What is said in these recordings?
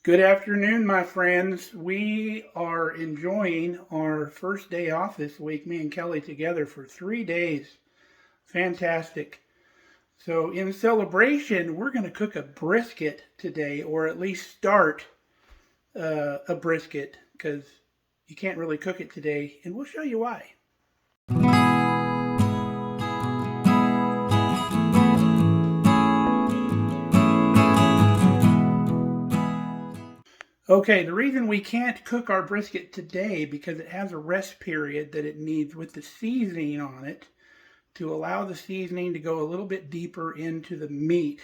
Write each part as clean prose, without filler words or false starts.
Good afternoon, my friends. We are enjoying our first day off this week, me and Kelly together for 3 days. Fantastic. So, in celebration, we're going to cook a brisket today, or at least start a brisket, because you can't really cook it today, and we'll show you why. Okay, the reason we can't cook our brisket today because it has a rest period that it needs with the seasoning on it to allow the seasoning to go a little bit deeper into the meat,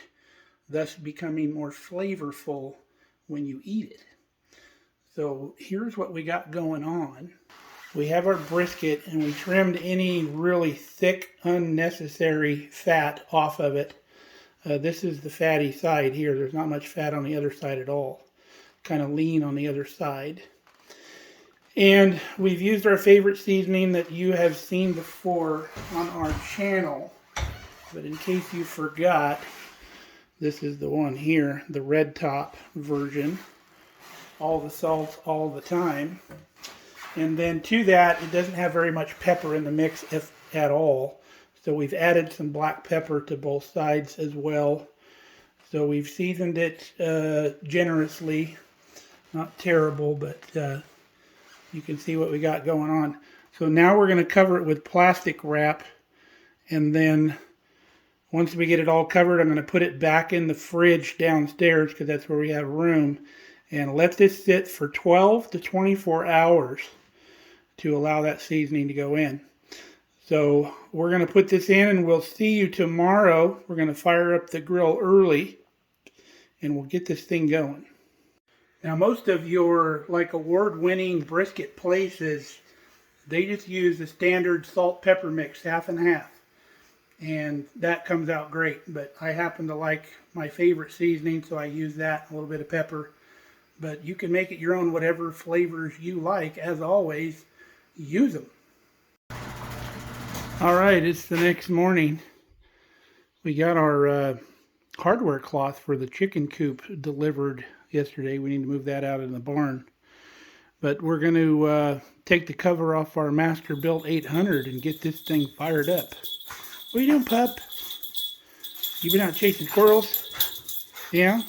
thus becoming more flavorful when you eat it. So here's what we got going on. We have our brisket and we trimmed any really thick, unnecessary fat off of it. This is the fatty side here. There's not much fat on the other side at all. Kind of lean on the other side. And we've used our favorite seasoning that you have seen before on our channel. But in case you forgot, this is the one here, the red top version. All the salt all the time. And then to that, it doesn't have very much pepper in the mix if at all. So we've added some black pepper to both sides as well. So we've seasoned it generously. Not terrible, but you can see what we got going on. So now we're going to cover it with plastic wrap, and then once we get it all covered, I'm going to put it back in the fridge downstairs because that's where we have room, and let this sit for 12 to 24 hours to allow that seasoning to go in. So we're going to put this in, and we'll see you tomorrow. We're going to fire up the grill early, and we'll get this thing going. Now, most of your award-winning brisket places, they just use the standard salt pepper mix, half and half, and that comes out great. But I happen to like my favorite seasoning, so I use that, a little bit of pepper. But you can make it your own, whatever flavors you like. As always, use them. All right, it's the next morning. We got our hardware cloth for the chicken coop delivered yesterday. We need to move that out in the barn. But we're going to take the cover off our Masterbuilt 800 and get this thing fired up. What are you doing, pup? You been out chasing squirrels? Yeah?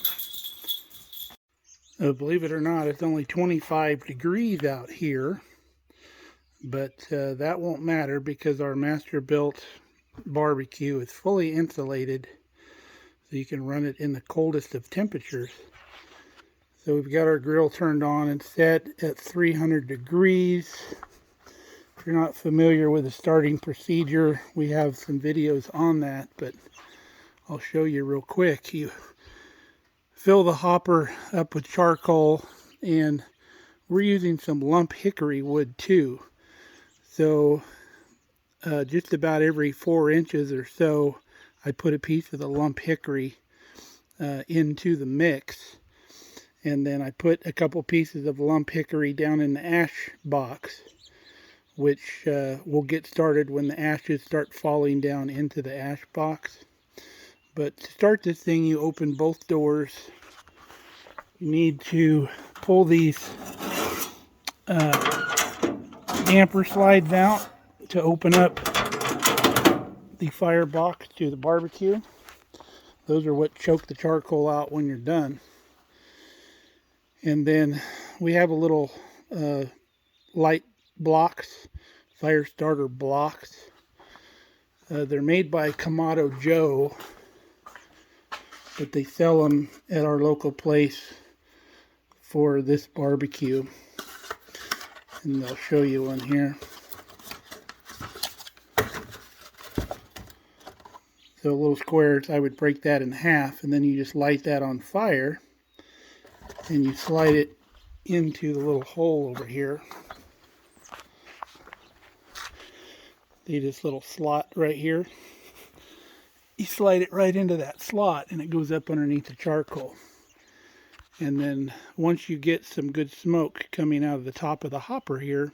Believe it or not, it's only 25 degrees out here. But that won't matter because our Masterbuilt barbecue is fully insulated, so you can run it in the coldest of temperatures. So we've got our grill turned on and set at 300 degrees. If you're not familiar with the starting procedure, we have some videos on that, but I'll show you real quick. You fill the hopper up with charcoal, and we're using some lump hickory wood too. So just about every 4 inches or so, I put a piece of the lump hickory into the mix. And then I put a couple pieces of lump hickory down in the ash box, which will get started when the ashes start falling down into the ash box. But to start this thing, you open both doors. You need to pull these damper slides out to open up the firebox to the barbecue. Those are what choke the charcoal out when you're done. And then we have a little light blocks, fire starter blocks. They're made by Kamado Joe, but they sell them at our local place for this barbecue. And I'll show you one here. So little squares, I would break that in half, and then you just light that on fire. And you slide it into the little hole over here. See this little slot right here? You slide it right into that slot and it goes up underneath the charcoal. And then once you get some good smoke coming out of the top of the hopper here,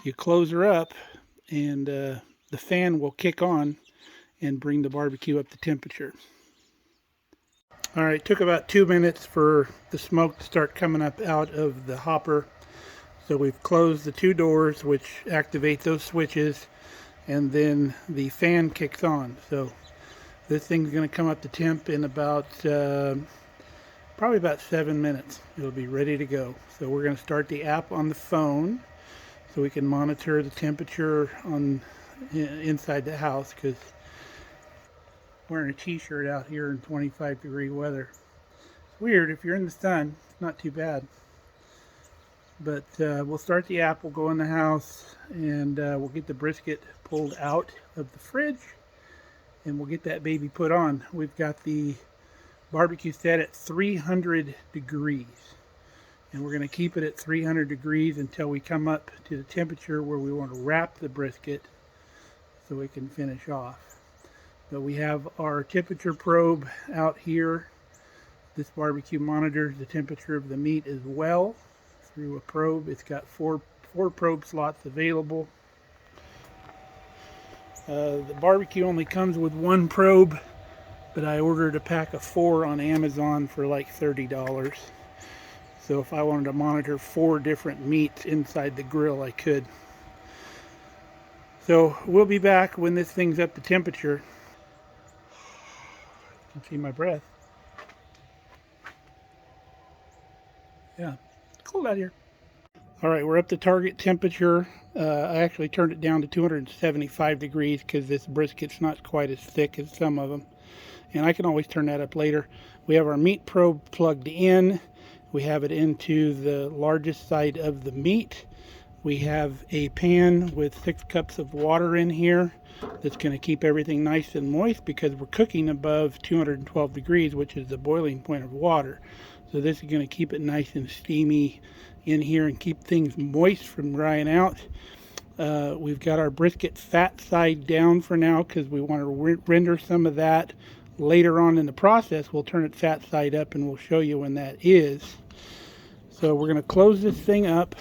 you close her up and the fan will kick on and bring the barbecue up to temperature. All right, took about 2 minutes for the smoke to start coming up out of the hopper. So we've closed the 2 doors, which activate those switches, and then the fan kicks on. So this thing's going to come up to temp in about probably about 7 minutes. It'll be ready to go. So we're going to start the app on the phone so we can monitor the temperature on inside the house, because wearing a t-shirt out here in 25-degree weather. It's weird. If you're in the sun, it's not too bad. But we'll start the app, we'll go in the house, and we'll get the brisket pulled out of the fridge, and we'll get that baby put on. We've got the barbecue set at 300 degrees, and we're going to keep it at 300 degrees until we come up to the temperature where we want to wrap the brisket so we can finish off. But we have our temperature probe out here. This barbecue monitors the temperature of the meat as well through a probe. It's got four probe slots available. The barbecue only comes with 1 probe, but I ordered a pack of 4 on Amazon for like $30. So if I wanted to monitor 4 different meats inside the grill, I could. So we'll be back when this thing's up to temperature. You can see my breath. Yeah, it's cold out here. All right, we're up to target temperature. I actually turned it down to 275 degrees because this brisket's not quite as thick as some of them. And I can always turn that up later. We have our meat probe plugged in. We have it into the largest side of the meat. We have a pan with 6 cups of water in here that's going to keep everything nice and moist because we're cooking above 212 degrees, which is the boiling point of water. So this is going to keep it nice and steamy in here and keep things moist from drying out. We've got our brisket fat side down for now because we want to render some of that later on in the process. We'll turn it fat side up and we'll show you when that is. So we're going to close this thing up.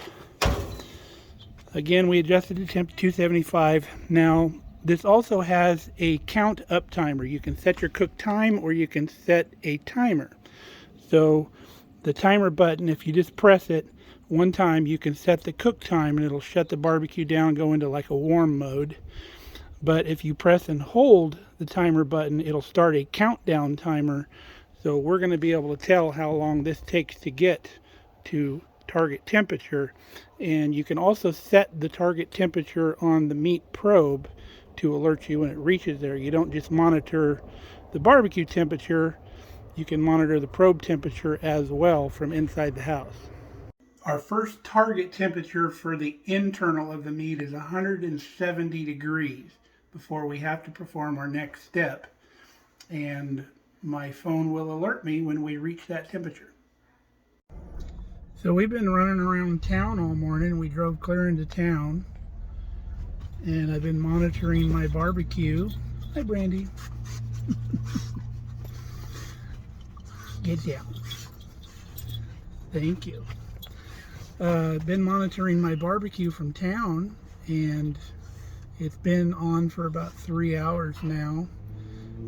Again, we adjusted the temp to 275. Now, this also has a count up timer. You can set your cook time or you can set a timer. So the timer button, if you just press it one time, you can set the cook time and it'll shut the barbecue down, go into like a warm mode. But if you press and hold the timer button, it'll start a countdown timer. So we're going to be able to tell how long this takes to get to target temperature. And you can also set the target temperature on the meat probe to alert you when it reaches there. You don't just monitor the barbecue temperature, you can monitor the probe temperature as well from inside the house. Our first target temperature for the internal of the meat is 170 degrees before we have to perform our next step. And my phone will alert me when we reach that temperature. So we've been running around town all morning. We drove clear into town. And I've been monitoring my barbecue. Hi, Brandy. Get down. Thank you. I've been monitoring my barbecue from town, and it's been on for about 3 hours now.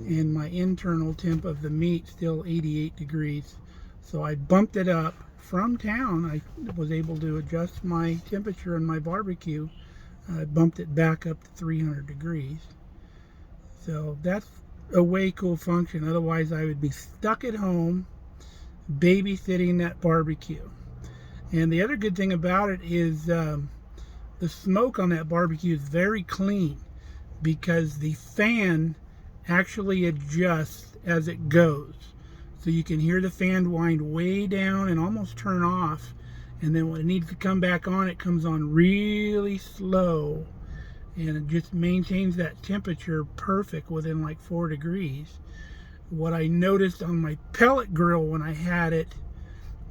And my internal temp of the meat still 88 degrees. So I bumped it up from town. I was able to adjust my temperature in my barbecue. I bumped it back up to 300 degrees. So that's a way cool function. Otherwise I would be stuck at home babysitting that barbecue. And the other good thing about it is the smoke on that barbecue is very clean because the fan actually adjusts as it goes. So you can hear the fan wind way down and almost turn off. And then when it needs to come back on, it comes on really slow. And it just maintains that temperature perfect within like 4 degrees. What I noticed on my pellet grill when I had it,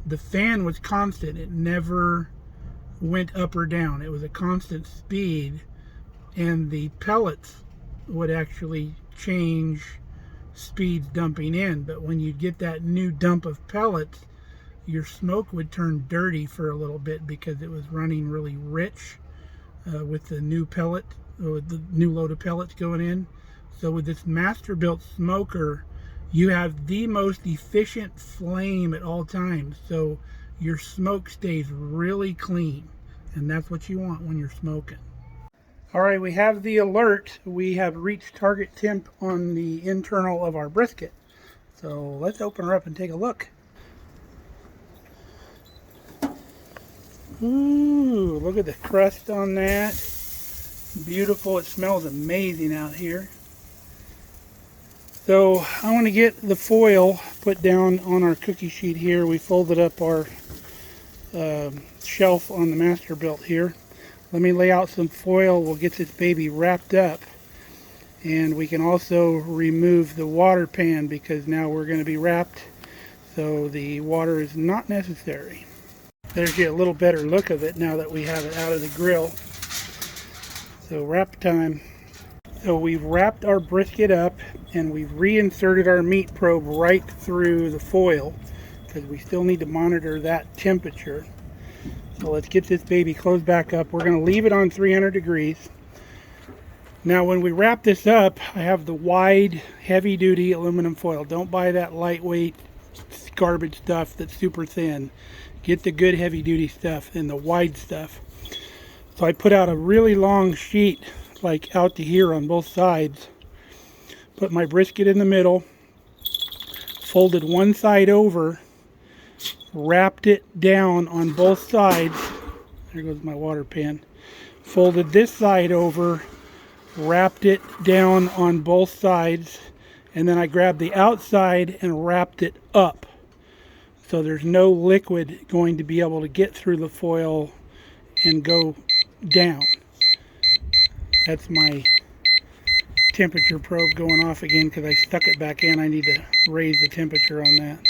the fan was constant. It never went up or down. It was a constant speed. And the pellets would actually change speeds dumping in. But when you get that new dump of pellets, your smoke would turn dirty for a little bit because it was running really rich with the new pellet, or the new load of pellets going in. So with this Masterbuilt smoker, you have the most efficient flame at all times, so your smoke stays really clean, and that's what you want when you're smoking. All right, we have the alert. We have reached target temp on the internal of our brisket. So let's open her up and take a look. Ooh, look at the crust on that. Beautiful. It smells amazing out here. So I want to get the foil put down on our cookie sheet here. We folded up our shelf on the Masterbuilt here. Let me lay out some foil. We'll get this baby wrapped up, and we can also remove the water pan because now we're going to be wrapped, so the water is not necessary. There's you a little better look of it now that we have it out of the grill. So wrap time. So we've wrapped our brisket up and we've reinserted our meat probe right through the foil because we still need to monitor that temperature. So let's get this baby closed back up. We're going to leave it on 300 degrees. Now when we wrap this up, I have the wide, heavy-duty aluminum foil. Don't buy that lightweight garbage stuff that's super thin. Get the good heavy-duty stuff and the wide stuff. So I put out a really long sheet, like out to here on both sides. Put my brisket in the middle, folded one side over, wrapped it down on both sides. There goes my water pan. Folded this side over, wrapped it down on both sides, and then I grabbed the outside and wrapped it up. So there's no liquid going to be able to get through the foil and go down. That's my temperature probe going off again because I stuck it back in. I need to raise the temperature on that.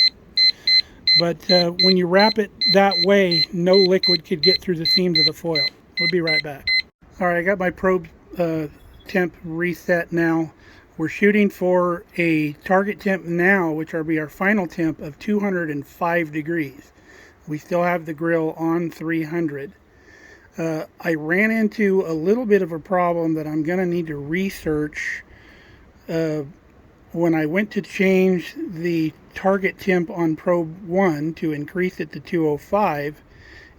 But when you wrap it that way, no liquid could get through the seams of the foil. We'll be right back. All right, I got my probe temp reset now. We're shooting for a target temp now, which will be our final temp of 205 degrees. We still have the grill on 300. I ran into a little bit of a problem that I'm going to need to research. When I went to change the target temp on probe 1 to increase it to 205,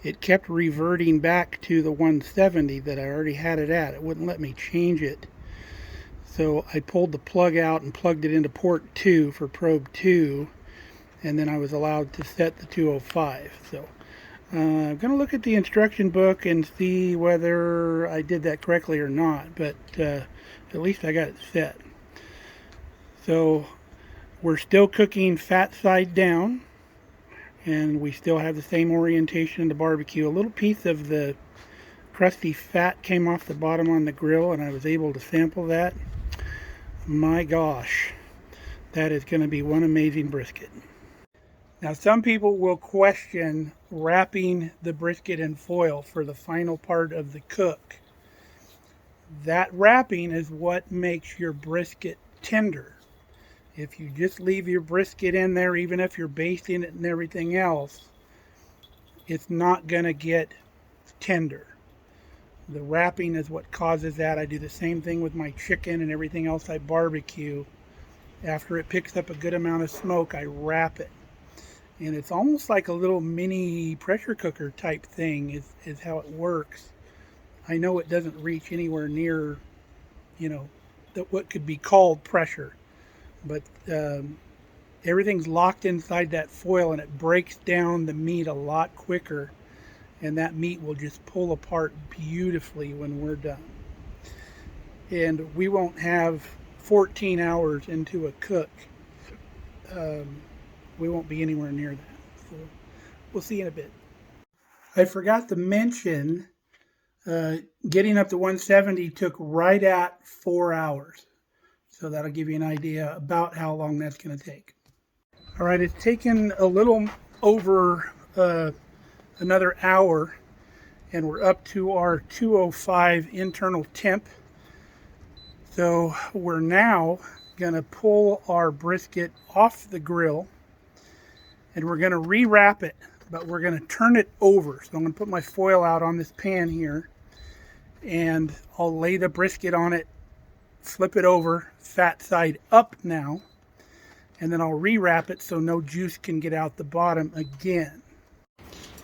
it kept reverting back to the 170 that I already had it at. It wouldn't let me change it. So I pulled the plug out and plugged it into port 2 for probe 2, and then I was allowed to set the 205. So I'm going to look at the instruction book and see whether I did that correctly or not, but at least I got it set. So we're still cooking fat side down, and we still have the same orientation in the barbecue. A little piece of the crusty fat came off the bottom on the grill, and I was able to sample that. My gosh, that is going to be one amazing brisket. Now some people will question wrapping the brisket in foil for the final part of the cook. That wrapping is what makes your brisket tender. If you just leave your brisket in there, even if you're basting it and everything else, it's not going to get tender. The wrapping is what causes that. I do the same thing with my chicken and everything else I barbecue. After it picks up a good amount of smoke, I wrap it. And it's almost like a little mini pressure cooker type thing is how it works. I know it doesn't reach anywhere near, what could be called pressure. But everything's locked inside that foil, and it breaks down the meat a lot quicker, and that meat will just pull apart beautifully when we're done. And we won't have 14 hours into a cook. We won't be anywhere near that. So we'll see in a bit. I forgot to mention getting up to 170 took right at 4 hours. So that'll give you an idea about how long that's going to take. All right, it's taken a little over another hour, and we're up to our 205 internal temp. So we're now going to pull our brisket off the grill, and we're going to rewrap it, but we're going to turn it over. So I'm going to put my foil out on this pan here, and I'll lay the brisket on it, flip it over, fat side up now, and then I'll rewrap it so no juice can get out the bottom again.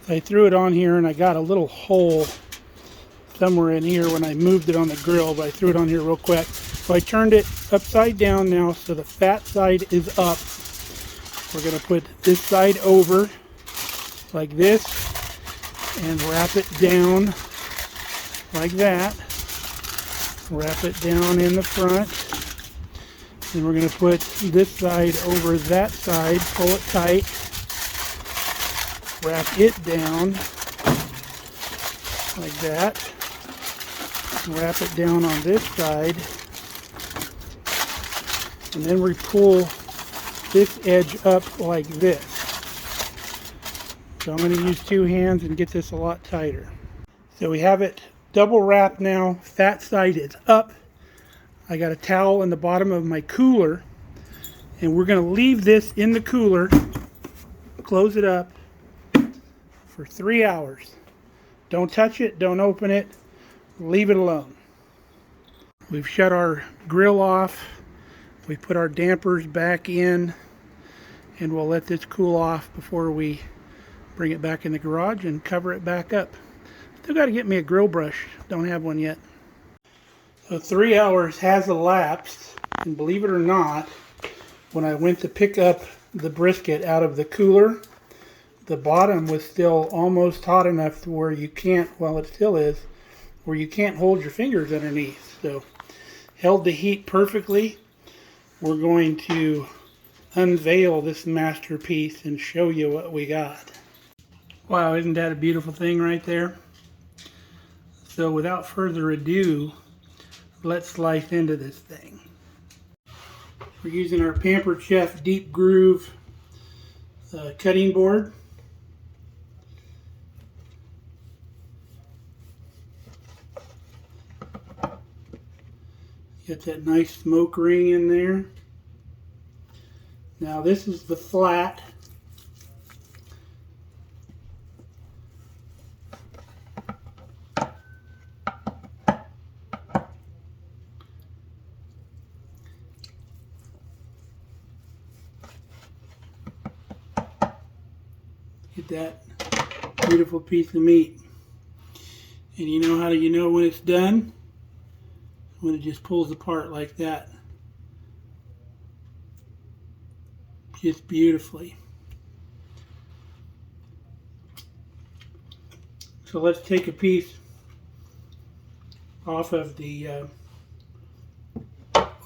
I threw it on here and I got a little hole somewhere in here when I moved it on the grill, but I threw it on here real quick. So I turned it upside down now so the fat side is up. We're going to put this side over like this and wrap it down like that. Wrap it down in the front. Then we're going to put this side over that side, pull it tight, wrap it down like that, wrap it down on this side, and then we pull this edge up like this. So I'm going to use 2 hands and get this a lot tighter. So we have it double wrapped now. Fat side is up. I got a towel in the bottom of my cooler, and we're going to leave this in the cooler, close it up for 3 hours. Don't touch it, don't open it, leave it alone. We've shut our grill off. We put our dampers back in, and we'll let this cool off before we bring it back in the garage and cover it back up. Still got to get me a grill brush. Don't have one yet. So 3 hours has elapsed, and believe it or not, when I went to pick up the brisket out of the cooler, the bottom was still almost hot enough to where you can't, well it still is, where you can't hold your fingers underneath. So held the heat perfectly. We're going to unveil this masterpiece and show you what we got. Wow, isn't that a beautiful thing right there? So without further ado, let's slice into this thing. We're using our Pampered Chef Deep Groove cutting board. Get that nice smoke ring in there. Now this is the flat. Get that beautiful piece of meat. And you know how do you know when it's done? When it just pulls apart like that. Just beautifully. So let's take a piece off of the,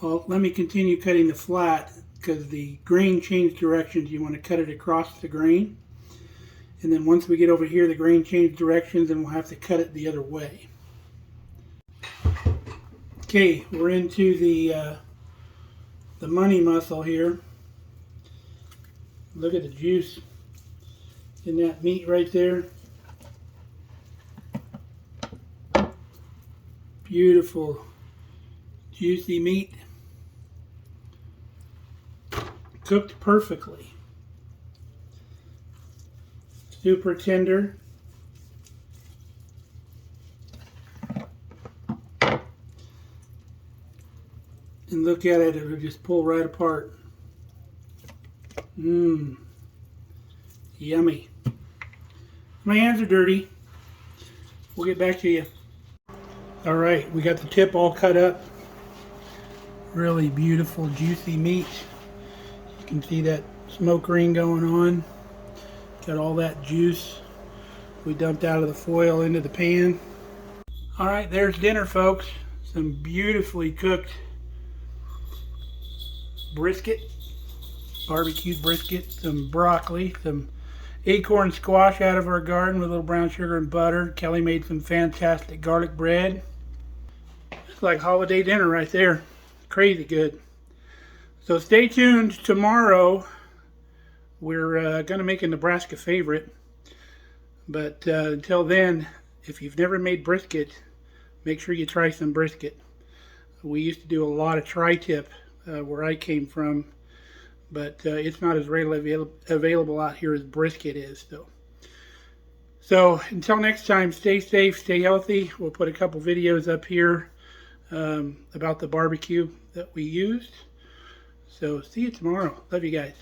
well, let me continue cutting the flat because the grain changed directions. You want to cut it across the grain. And then once we get over here, the grain changed directions and we'll have to cut it the other way. Okay, we're into the money muscle here. Look at the juice in that meat right there. Beautiful, juicy meat. Cooked perfectly. Super tender. And look at it, it'll just pull right apart. Mmm. Yummy. My hands are dirty. We'll get back to you. Alright, we got the tip all cut up. Really beautiful, juicy meat. You can see that smoke ring going on. Got all that juice we dumped out of the foil into the pan. Alright, there's dinner, folks. Some beautifully cooked brisket, barbecued brisket, some broccoli, some acorn squash out of our garden with a little brown sugar and butter. Kelly made some fantastic garlic bread. It's like holiday dinner right there. Crazy good. So stay tuned. Tomorrow we're going to make a Nebraska favorite. But until then, if you've never made brisket, make sure you try some brisket. We used to do a lot of tri-tip where I came from, but it's not as readily available out here as brisket is. So until next time, stay safe, stay healthy. We'll put a couple videos up here about the barbecue that we used. So see you tomorrow. Love you guys.